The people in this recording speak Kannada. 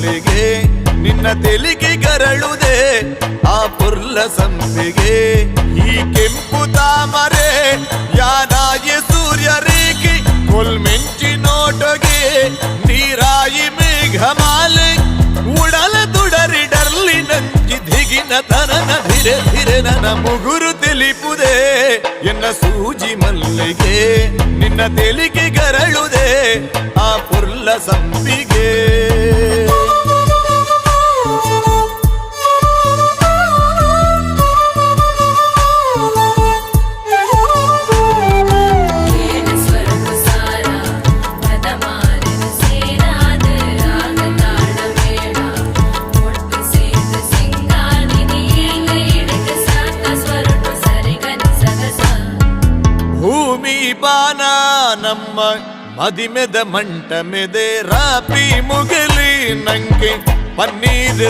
ಮಲ್ಲಿಗೆ ನಿನ್ನ ತೆಲಿಗೆ ಗರಳುದೆ ಆ ಪುರ್ಲ ಸಂಪಿಗೆ ಈ ಕೆಂಪು ತಾಮರೆ ಯಾನಾಗಿ ಸೂರ್ಯ ರೇಖೆ ಕೊಲ್ಮೆಂಚಿನೋಟೊಗೆ ನೀರಾಯಿ ಮೇಘಮಾಲೆ ಉಡಲ ದುಡರಿ ಡರ್ಲಿ ನಂಚಿ ದಿಗಿನ ತನನ ಧಿರೆ ಧಿರೆ ನನ್ನ ಮುಗುರು ತಿಳಿಪುದೆ ಎನ್ನ ಸೂಜಿ ಮಲ್ಲಿಗೆ ನಿನ್ನ ತೆಲಿಗೆ ಗರಳುದೆ ಆ ಪುರ್ಲ ಸಂಪಿಗೆ ಬಾನ ನಮ್ಮ ಮದಿಮೆದ ಮಂಟ ಮೆದೆ ರಾಪಿ ಮುಗಲಿ ನಂಗೆ ಪನ್ನೀರ್